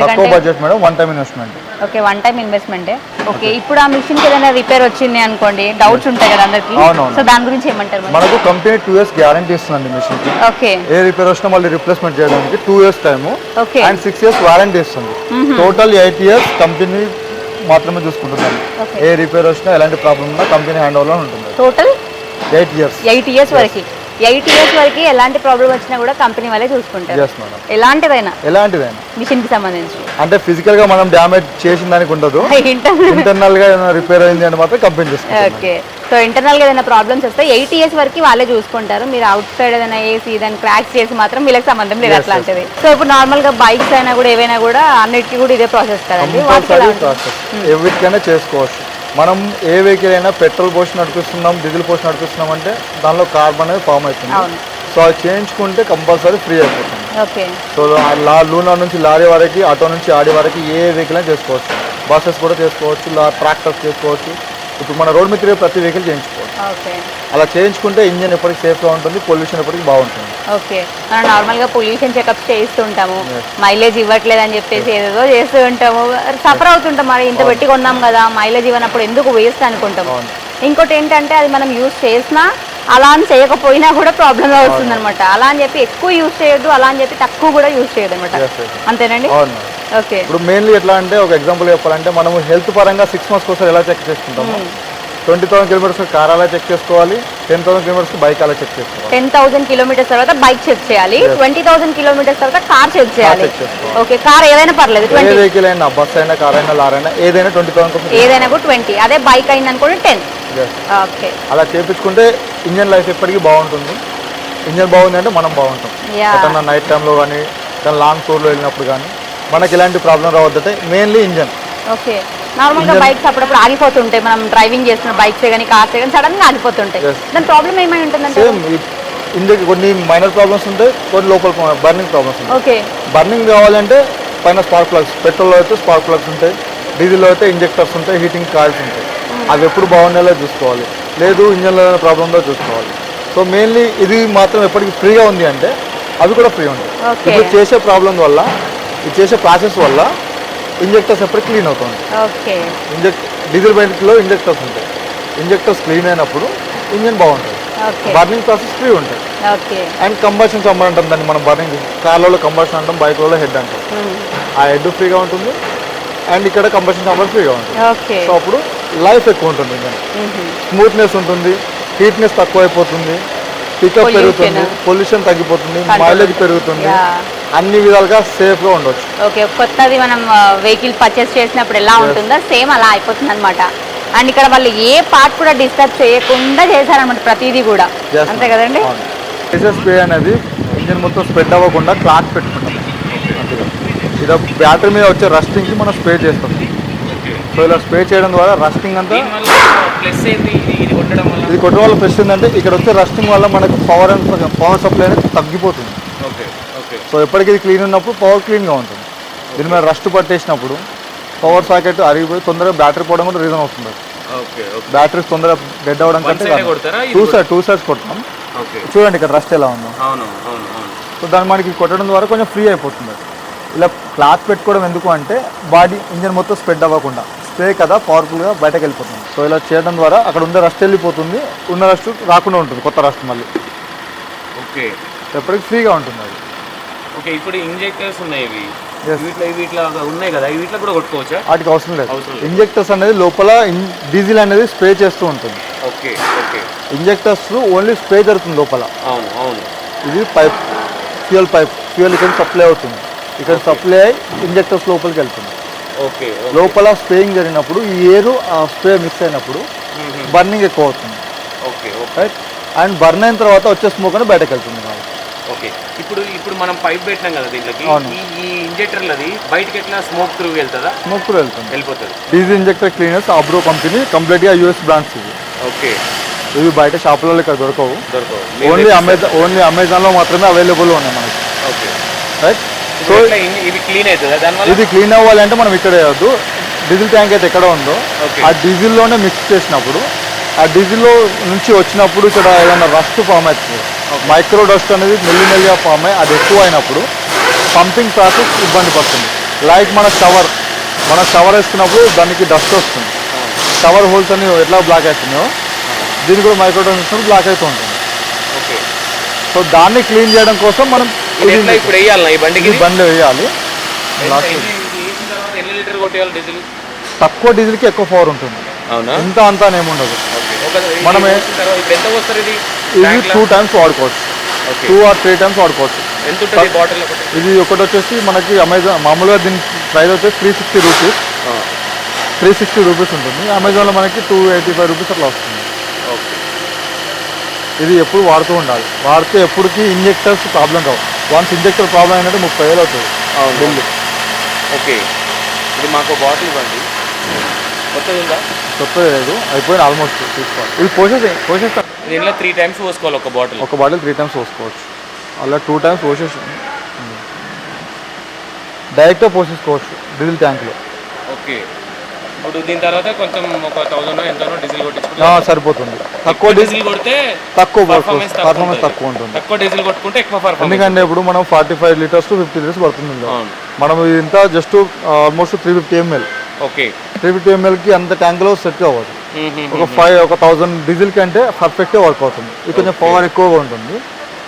తక్కువ budget madam, one time investment. Okay, one time ఇన్వెస్ట్మెంటే. ఓకే, ఇప్పుడు ఆ మిషన్కి ఏదైనా రిపేర్ వచ్చింది అనుకోండి, డౌట్స్ ఉంటాయి కదా అందరికి. సో దాని గురించి ఏమంటారు మరి? మనకు కంపెనీ 2 years గ్యారంటీ ఇస్తుందండి మిషన్ కి. ఓకే, ఏ రిపేర్ వచ్చినా మళ్ళీ రిప్లేస్మెంట్ చేయడానికి 2 years time okay, and 6 years warranty ఇస్తుంది. టోటల్ 8 years కంపెనీ మాత్రమే చూసుకుంటున్నాం. ఏ రిపేర్ వచ్చినా ఎలాంటి ప్రాబ్లం ఉన్నా కంపెనీ హ్యాండ్ ఓవర్ లో ఉంటుంది. Total 8 years. 8 years వరకు. 8 years వరకు ఎలాంటి ప్రాబ్లం వచ్చినా కూడా కంపెనీ వాళ్ళే చూసుకుంటారు. Yes madam. ఎలాంటిదైనా ఎలాంటిదైనా మిషన్ కి సంబంధించి. అంటే ఫిజికల్ గా మనం డ్యామేజ్ చేసిన దానికి ఉండదు, ఇంటర్నల్ గా ఏమైనా రిపేర్ అయింది అని మాత్రం కంపెనీ చూసుకుంటుంది. ఓకే, సో ఇంటర్నల్ గా ఏదైనా ప్రాబ్లమ్స్ వస్తే 8 years వరకు వాళ్ళే చూసుకుంటారు. మీరు అవుట్ సైడ్ ఏదైనా ఏసీ దాన్ని క్రాక్స్ చేసి మాత్రం వీళ్ళకి సంబంధం లేదు అట్లాంటిది. సో ఇప్పుడు నార్మల్ గా బైక్స్ అయినా కూడా ఏవైనా కూడా అన్నిటికీ కూడా ఇదే ప్రాసెస్ కదండి. ఎవరికైనా చేసుకోవచ్చు. మనం ఏ వెహికల్ అయినా పెట్రోల్ పోసి నడిపిస్తున్నాం, డీజిల్ పోసి నడిపిస్తున్నాం అంటే దానిలో కార్బన్ అనేది ఫామ్ అవుతుంది. సో అది చేయించుకుంటే కంపల్సరీ ఫ్రీ అయిపోతుంది. ఓకే, సో లూనా నుంచి లారీ వరకు, ఆటో నుంచి ఆడి వరకు ఏ వెహికల్ అయినా చేసుకోవచ్చు. బస్సెస్ కూడా చేసుకోవచ్చు, ట్రాక్టర్స్ చేసుకోవచ్చు. ఇప్పుడు మన రోడ్ మీద తిరిగే ప్రతి వెహికల్ చేయించుకోవచ్చు. అలా చేయించుకుంటే ఇంజిన్ ఎప్పటికీ సేఫ్గా ఉంటుంది, పొల్యూషన్ ఎప్పటికీ బాగుంటుంది. ఓకే, మనం నార్మల్గా పొల్యూషన్ చెకప్స్ చేయిస్తూ ఉంటాము, మైలేజ్ ఇవ్వట్లేదు అని చెప్పేసి ఏదేదో చేస్తూ ఉంటాము, సఫర్ అవుతుంటాం. మరి ఇంత పెట్టి కొన్నాం కదా, మైలేజ్ ఇవ్వనప్పుడు ఎందుకు వేస్ట్ అనుకుంటాము. ఇంకోటి ఏంటంటే అది మనం యూజ్ చేసినా అలా అని చేయకపోయినా కూడా ప్రాబ్లమ్ వస్తుంది అనమాట. అలా అని చెప్పి ఎక్కువ యూజ్ చేయొద్దు, అలా అని చెప్పి తక్కువ కూడా యూజ్ చేయదు అనమాట. అంతేనండి. ఓకే, ఇప్పుడు మెయిన్లీ ఎట్లా అంటే ఒక ఎగ్జాంపుల్ చెప్పాలంటే మనం హెల్త్ పరంగా 6 months కోసం ఎలా చెక్ చేసుకుంటాము. 20,000 kilometers కార్ అలా చెక్ చేసుకోవాలి, 10,000 kilometers బైక్ అలా చెక్ చేసుకోవాలి. 10,000 kilometers తర్వాత బైక్ చెక్ చేయాలి, 20,000 kilometers తర్వాత కార్ చెక్ చేయాలి. ఓకే, కార్ ఏదైనా పర్లేదు, ఏ వెహికల్ అయినా, బస్ అయినా, కార్ అయినా, లారీ అయినా, ఏదైనా 20,000 కోసం ఏదైనా కూడా 20. అదే బైక్ అయింది అనుకోండి 10. ఓకే, అలా చేయించుకుంటే ఇంజన్ లైఫ్ ఎప్పటికీ బాగుంటుంది. ఇంజన్ బాగుంది అంటే మనం బాగుంటాం. ఎక్కడన్నా నైట్ టైంలో కానీ, లాంగ్ టూర్లో వెళ్ళినప్పుడు కానీ మనకి ఇలాంటి ప్రాబ్లం రావద్దంటే మెయిన్లీ ఇంజన్. ఓకే, నార్మల్గా బైక్స్ అప్పుడప్పుడు ఆగిపోతుంటాయి, మనం డ్రైవింగ్ చేస్తున్న బైక్స్ కానీ కార్స్ కానీ సడన్ గా ఆగిపోతుంటాయి. దాని ప్రాబ్లం ఏమై ఉంటుందంటే ఇంజన్ కొన్ని మైనర్ ప్రాబ్లమ్స్ ఉంటాయి, కొన్ని లోపల బర్నింగ్ ప్రాబ్లమ్స్ ఉంటాయి. ఓకే, బర్నింగ్ కావాలంటే పైన స్పార్క్ ప్లగ్స్, పెట్రోల్లో అయితే స్పార్క్ ప్లగ్స్ ఉంటాయి, డీజిల్లో అయితే ఇంజెక్టర్స్ ఉంటాయి, హీటింగ్ కాయిల్స్ ఉంటాయి. అవి ఎప్పుడు బాగుండేలా చూసుకోవాలి, లేదు ఇంజన్లో ప్రాబ్లంలో చూసుకోవాలి. సో మెయిన్లీ ఇది మాత్రం ఎప్పటికీ ఫ్రీగా ఉంది అంటే అవి కూడా ఫ్రీ ఉంటాయి. ఇప్పుడు చేసే ప్రాబ్లం వల్ల, ఇది చేసే ప్రాసెస్ వల్ల ఇంజెక్టర్స్ ఎప్పుడు క్లీన్ అవుతుంది. డీజిల్ బైక్లో ఇంజెక్టర్స్ ఉంటాయి, ఇంజెక్టర్స్ క్లీన్ అయినప్పుడు ఇంజన్ బాగుంటుంది, బర్నింగ్ ప్రాసెస్ ఫ్రీ ఉంటుంది. అండ్ కంబషన్ చంబర్ అంటాం దాన్ని మనం, బర్నింగ్ కార్లలో కంబషన్ అంటాం, బైక్లలో హెడ్ అంటాం. ఆ హెడ్ ఫ్రీగా ఉంటుంది అండ్ ఇక్కడ కంబషన్ చంబర్ ఫ్రీగా ఉంటుంది. సో అప్పుడు లైఫ్ ఎక్కువ ఉంటుంది, ఇంజన్ స్మూత్నెస్ ఉంటుంది, హీట్నెస్ తక్కువ అయిపోతుంది, పికప్ పెరుగుతుంది, పొల్యూషన్ తగ్గిపోతుంది, మైలేజ్ పెరుగుతుంది, అన్ని విధాలుగా సేఫ్ గా ఉండొచ్చు. ఓకే, కొత్తది మనం వెహికల్ పర్చేస్ చేసినప్పుడు ఎలా ఉంటుందో సేమ్ అలా అయిపోతుంది అనమాట. అండ్ ఇక్కడ వాళ్ళు ఏ పార్ట్ కూడా డిస్టర్బ్ చేయకుండా చేశారనమాట ప్రతిదీ కూడా, అంతే కదండి. స్ప్రే అనేది ఇంజిన్ మొత్తం స్ప్రెడ్ అవ్వకుండా క్లాత్ పెట్టుకుంటాం. ఇది బ్యాటరీ మీద వచ్చే రస్టింగ్ కి మనం స్ప్రే చేస్తాం. సో ఇలా స్ప్రే చేయడం ద్వారా రస్టింగ్ అంతా, ఇది కొట్టడం వల్ల ప్లస్ ఏంటంటే ఇక్కడ వచ్చే రస్టింగ్ వల్ల మనకు పవర్ సప్లై అనేది తగ్గిపోతుంది. సో ఎప్పటికీ ఇది క్లీన్ ఉన్నప్పుడు పవర్ క్లీన్గా ఉంటుంది. దీని మీద రస్ట్ పట్టేసినప్పుడు పవర్ సాకెట్ అరిగిపోయి తొందరగా బ్యాటరీ పోవడం కూడా రీజన్ అవుతుంది. బ్యాటరీస్ తొందరగా డెడ్ అవ్వడం కంటే టూ సైడ్స్ కొడతాం. చూడండి ఇక్కడ రస్ట్ ఎలా ఉందో. సో దాన్ని మనకి కొట్టడం ద్వారా కొంచెం ఫ్రీ అయిపోతుంది. ఇలా క్లాత్ పెట్టుకోవడం ఎందుకు అంటే బాడీ ఇంజన్ మొత్తం స్ప్రెడ్ అవ్వకుండా, స్ప్రే కదా పవర్ఫుల్గా బయటకు వెళ్ళిపోతుంది. సో ఇలా చేయడం ద్వారా అక్కడ ఉన్న రస్ట్ వెళ్ళిపోతుంది, ఉన్న రస్ట్ రాకుండా ఉంటుంది, కొత్త రస్ట్ మళ్ళీ. ఓకే, ఎప్పటికి ఫ్రీగా ఉంటుంది అది. ఓకే, ఇప్పుడు ఇంజెక్టర్స్ ఉన్నాయి, వీటిలో ఉన్నాయి కదా, వీటిలో కూడా కొట్టుకోవచ్చా? వాటికి అవసరం లేదు. ఇంజెక్టర్స్ అనేది లోపల డీజిల్ అనేది స్ప్రే చేస్తూ ఉంటుంది. Okay okay, injectors only spray జరుగుతుంది లోపల. అవును అవును. ఇది పైప్, ఫ్యూయల్ ఇక్కడ సప్లై అవుతుంది, ఇక్కడ సప్లై అయ్యి ఇంజెక్టర్స్ లోపలికి వెళ్తుంది. ఓకే, లోపల స్ప్రేయింగ్ జరిగినప్పుడు ఈ ఎయిర్ ఆ స్ప్రే మిక్స్ అయినప్పుడు బర్నింగ్ ఎక్కువ అవుతుంది. Okay right. అండ్ బర్న్ అయిన తర్వాత వచ్చే స్మోక్ అని బయటకు వెళ్తుంది. ఓకే, ఇప్పుడు మనం పైప్ పెట్టినాం కదా దీంట్లోకి, ఈ ఇంజెక్టర్లది బయటకి ఎట్లా స్మోక్ త్రూ వెళ్తుందా? స్మోక్ త్రూ వెళ్ళిపోతుంది. వెళ్ళిపోతుంది. Diesel injector cleaners Abro company, కంప్లీట్గా యూఎస్ బ్రాండ్స్ ఇది. ఓకే, ఇవి బయట షాపులలో ఇక్కడ దొరకవు. దొరకవు. ఓన్లీ అమెజాన్లో మాత్రమే అవైలబుల్ ఉన్నాయి మనకి. ఓకే. రైట్. సో ఇవి క్లీన్ అవుతుందా దానివల్ల? ఇది క్లీన్ అవ్వాలంటే మనం ఇక్కడ వేయద్దు. డీజిల్ ట్యాంక్ అయితే ఎక్కడ ఉందో ఆ డీజిల్లోనే మిక్స్ చేసినప్పుడు ఆ డీజిల్లో నుంచి వచ్చినప్పుడు ఇక్కడ ఏదైనా రస్ట్ ఫామ్ అవుతుంది. మైక్రో డస్ట్ అనేది మెల్లిమెల్లిగా ఫామ్ అయ్యి అది ఎక్కువ అయినప్పుడు పంపింగ్ ప్రాసెస్ ఇబ్బంది పడుతుంది. లైక్ మన షవర్ వేసుకున్నప్పుడు దానికి డస్ట్ వస్తుంది. షవర్ హోల్స్ అన్ని ఎట్లా బ్లాక్ అవుతున్నాయో దీనికి కూడా మైక్రో డస్ట్ వచ్చినప్పుడు బ్లాక్ అవుతూ ఉంటుంది. ఓకే. సో దాన్ని క్లీన్ చేయడం కోసం మనం ఇప్పుడు వేయాలి ఈ బండికి, బండ్లో వేయాలి. ఎన్ని లీటర్ కొట్టేయాలి డీజిల్? తక్కువ డీజిల్కి ఎక్కువ పవర్ ఉంటుంది. అవునా? ఇంత అంతా ఏముండదు. మనం ఎంత వస్తారు ఇది? 2 times వాడుకోవచ్చు. 2 or 3 times వాడుకోవచ్చు. ఎంత ఉంటుంది బాటిల్? ఇది ఒకటి వచ్చేసి మనకి అమెజాన్ మామూలుగా దీని ప్రైస్ వచ్చేసి 360 రూపీస్. 360 రూపీస్ ఉంటుంది. అమెజాన్లో మనకి 285 రూపీస్ అట్లా వస్తుంది. ఇది ఎప్పుడు వాడుతూ ఉండాలి. వాడితే ఎప్పటికీ ఇంజెక్టర్స్ ప్రాబ్లం కావు. వన్స్ ఇంజెక్టర్ ప్రాబ్లం అయినట్టు 30,000 అవుతుంది బిల్లు. ఓకే. ఇది మాకు బాటిల్ ఇవ్వండి. కొత్తది ఉందా? కొత్తది లేదు, అయిపోయింది ఆల్మోస్ట్. తీసుకోవాలి. ఇది పోసేస్తాను. దీనిలో 3 times పోసుకోవాలి ఒక బాటిల్. 3 times పోసుకోవచ్చు. అలా 2 times పోసేసి డైరెక్ట్గా పోసేసుకోవచ్చు డీజిల్ ట్యాంక్లో. ఓకే. ఇప్పుడు దీని తర్వాత కొంచెం ఒక 1000 ఎంతనో డీజిల్ కొట్టించుకుంటే సరిపోతుంది. తక్కువ డీజిల్ కొడితే తక్కువ పర్ఫార్మెన్స్ తక్కువ ఉంటుంది. తక్కువ డీజిల్ కొట్టుకుంటే ఎక్కువ పర్ఫార్మెన్స్. ఎందుకంటే ఇప్పుడు మనం 45 లీటర్స్ to 50 లీటర్స్ పడుతుంది. మనం ఇంత జస్ట్ ఆల్మోస్ట్ 350 ml. ఓకే. 350 mlకి అంత ట్యాంక్లో సెట్ అవ్వదు. ఒక 1000 డీజిల్ కంటే పర్ఫెక్ట్గా వర్క్ అవుతుంది. ఇది కొంచెం పవర్ ఎక్కువగా ఉంటుంది.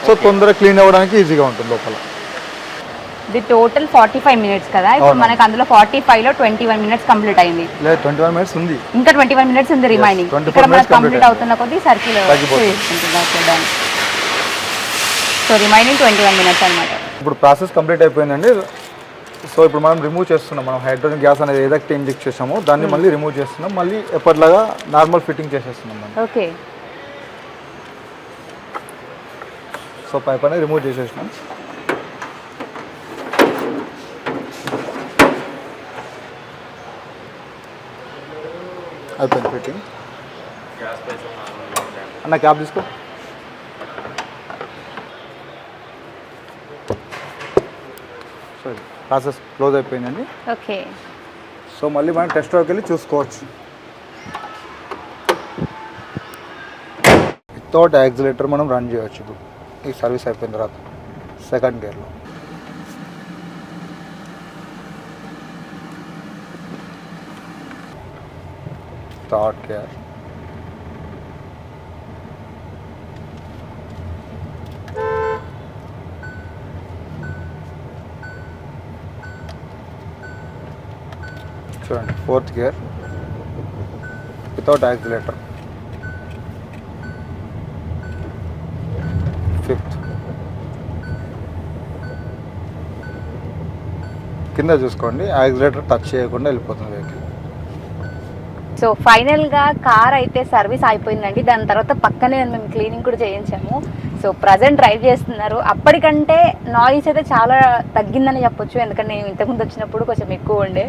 సో తొందరగా క్లీన్ అవ్వడానికి ఈజీగా ఉంటుంది లోపల. ఇది టోటల్ 45 minutes కదా. ఇప్పుడు మనకి అందులో 45లో 21 minutes కంప్లీట్ అయింది. లేదు, 21 minutes ఉంది. ఇంకా 21 minutes ఉంది రిమైనింగ్. ఇక్కడ మనకి కంప్లీట్ అవుతున్న కొద్దీ సర్కిల్ చేసుకుంటున్నాం. సో రిమైనింగ్ 21 minutes అన్నమాట. ఇప్పుడు ప్రాసెస్ కంప్లీట్ అయిపోయిందండి. సో ఇప్పుడు మనం రిమూవ్ చేస్తున్నాం. మనం హైడ్రోజన్ గ్యాస్ అనేది ఏదైతే ఇంజెక్ట్ చేసామో దాన్ని మళ్ళీ రిమూవ్ చేస్తున్నాం. మళ్ళీ ఎప్పటిలాగా నార్మల్ ఫిట్టింగ్ చేసేస్తున్నాం మనం. ఓకే. సో పైప్ అనేది రిమూవ్ చేసేసినాం. అయిపోయింది ఫిట్టింగ్. అన్న క్యాప్ తీసుకో. సో ప్రాసెస్ క్లోజ్ అయిపోయిందండి. ఓకే. సో మళ్ళీ మనం టెస్ట్ వర్క్ వెళ్ళి చూసుకోవచ్చు. వితౌట్ యాక్సిలేటర్ మనం రన్ చేయవచ్చు. ఇప్పుడు ఈ సర్వీస్ అయిపోయిన తర్వాత సెకండ్ గేర్లో థర్డ్ గేర్, చూడండి fourth gear without accelerator, fifth. కింద చూసుకోండి, యాక్సిలేటర్ టచ్ చేయకుండా వెళ్ళిపోతుంది వెహికల్. సో ఫైనల్గా కార్ అయితే సర్వీస్ అయిపోయిందండి. దాని తర్వాత పక్కనే మేము క్లీనింగ్ కూడా చేయించాము. సో ప్రజెంట్ డ్రైవ్ చేస్తున్నారు. అప్పటికంటే నాయిస్ అయితే చాలా తగ్గిందని చెప్పొచ్చు. ఎందుకంటే నేను ఇంతకుముందు వచ్చినప్పుడు కొంచెం ఎక్కువ ఉండే.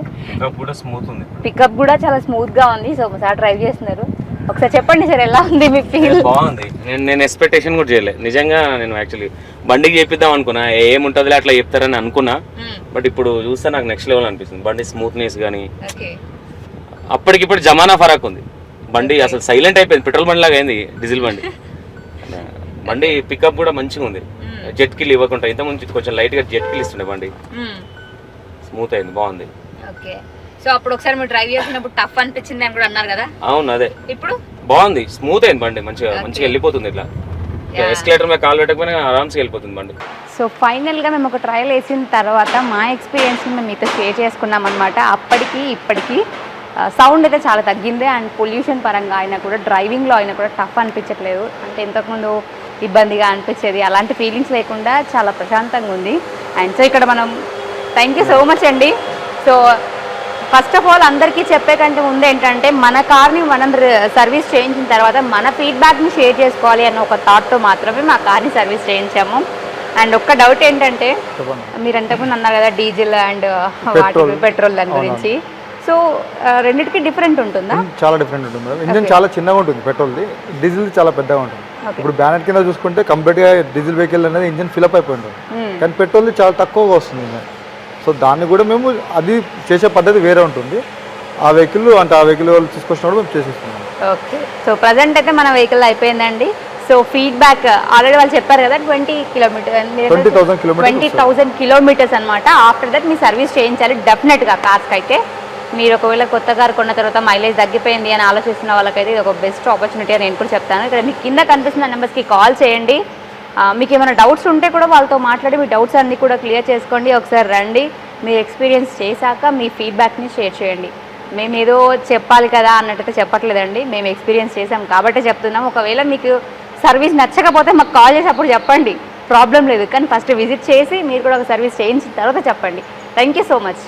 పికప్ కూడా చాలా స్మూత్గా ఉంది. సో ఒకసారి డ్రైవ్ చేస్తున్నారు. ఒకసారి చెప్పండి సార్, ఎలా ఉంది మీ ఫీల్? బాగుంది. నేను ఎక్స్పెక్టేషన్ కూడా చేయలేదు నిజంగా. నేను యాక్చువల్లీ బండికి చేపిద్దాం అనుకున్నా, ఏముంటుంది అట్లా చెప్తారని అనుకున్నా. బట్ ఇప్పుడు చూస్తే నాకు నెక్స్ట్ లెవెల్ అనిపిస్తుంది. బండి స్మూత్నెస్ కానీ అప్పటికిప్పుడు జమానా ఫరాక్ ఉంది. బండి అసలు సైలెంట్ అయిపోయింది. పెట్రోల్ బండి లాగా అయింది డీజిల్ బండి. బండి పికప్ కూడా మంచిగా ఉంది. జెట్ కిల్ ఇవ్వకుండా ఇంత ముందు కొంచెం లైట్ గా జెట్ కిల్ ఇస్తుండే బండి. స్మూత్ అయింది, బాగుంది. ఓకే. సో అప్పుడు ఒకసారి మీరు డ్రైవ్ చేసినప్పుడు టఫ్ అనిపించింది అని కూడా అన్నారు కదా. అవును, అదే. ఇప్పుడు బాగుంది, స్మూత్ అయింది బండి. మంచిగా వెళ్ళిపోతుంది. ఇట్లా ఎస్కలేటర్ మీద కాల్ పెట్టకపోయినా ఆరామ్స్గా వెళ్ళిపోతుంది బండి. సో ఫైనల్గా మేము ఒక ట్రయల్ వేసిన తర్వాత మా ఎక్స్పీరియన్స్ని మేము మీతో షేర్ చేసుకున్నాం అనమాట. అప్పటికి ఇప్పటికీ సౌండ్ అయితే చాలా తగ్గింది. అండ్ పొల్యూషన్ పరంగా అయినా కూడా, డ్రైవింగ్లో అయినా కూడా టఫ్ అనిపించట్లేదు. అంటే ఇంతకుముందు ఇబ్బందిగా అనిపించేది అలాంటి ఫీలింగ్స్ లేకుండా చాలా ప్రశాంతంగా ఉంది. అండ్ సో ఇక్కడ మనం థ్యాంక్ యూ సో మచ్ అండి. సో ఫస్ట్ ఆఫ్ ఆల్ అందరికీ చెప్పే కంటే ముందు ఏంటంటే మన కార్ని మనం సర్వీస్ చేయించిన తర్వాత మన ఫీడ్బ్యాక్ని షేర్ చేసుకోవాలి అన్న ఒక థాట్తో మాత్రమే మా కార్ని సర్వీస్ చేయించాము. అండ్ ఒక్క డౌట్ ఏంటంటే, మీరు అంతకుముందు అన్నారు కదా డీజిల్ అండ్ వాటి పెట్రోల్ దాని గురించి. సో రెండిటికి డిఫరెంట్ ఉంటుందా? చాలా డిఫరెంట్ ఉంటుంది మేడం. ఇంజన్ చాలా చిన్నగా ఉంటుంది పెట్రోల్ది, డీజిల్ చాలా పెద్దగా ఉంటుంది. ఇప్పుడు బ్యానెట్ కింద చూసుకుంటే కంప్లీట్గా డీజిల్ వెహికల్ అనేది ఇంజన్ ఫిల్అప్ అయిపోయి ఉంటుంది, కానీ పెట్రోల్ది చాలా తక్కువగా వస్తుంది ఇంజన్. సో దాన్ని కూడా మేము అది చేసే పద్ధతి వేరే ఉంటుంది. ఆ వెహికల్ అంటే ఆ వెహికల్ వాళ్ళు తీసుకొచ్చినప్పుడు మేము చేసేస్తున్నాం. ఓకే, సో ప్రజెంట్ అయితే మన వెహికల్ అయిపోయిందండి. సో ఫీడ్బ్యాక్ ఆల్రెడీ వాళ్ళు చెప్పారు కదా 20,000 కిలోమీటర్స్ అనమాట. ఆఫ్టర్ దట్ మీ సర్వీస్ చేయించాలి డెఫినెట్గా కార్స్కి అయితే. మీరు ఒకవేళ కొత్త కారు కొన్న తర్వాత మైలేజ్ తగ్గిపోయింది అని ఆలోచిస్తున్న వాళ్ళకైతే ఇది ఒక బెస్ట్ ఆపర్చునిటీ అని నేను కూడా చెప్తాను. ఇక్కడ మీకు కింద కనిపిస్తున్న నెంబర్స్కి కాల్ చేయండి. మీకు ఏమైనా డౌట్స్ ఉంటే కూడా వాళ్ళతో మాట్లాడి మీ డౌట్స్ అన్నీ కూడా క్లియర్ చేసుకోండి. ఒకసారి రండి, మీరు ఎక్స్పీరియన్స్ చేశాక మీ ఫీడ్బ్యాక్ని షేర్ చేయండి. మేము ఏదో చెప్పాలి కదా అన్నట్టయితే చెప్పట్లేదండి, మేము ఎక్స్పీరియన్స్ చేసాం కాబట్టి చెప్తున్నాం. ఒకవేళ మీకు సర్వీస్ నచ్చకపోతే మాకు కాల్ చేసి అప్పుడు చెప్పండి, ప్రాబ్లం లేదు. కానీ ఫస్ట్ విజిట్ చేసి మీరు కూడా ఒక సర్వీస్ చేయించిన తర్వాత చెప్పండి. Thank you so much.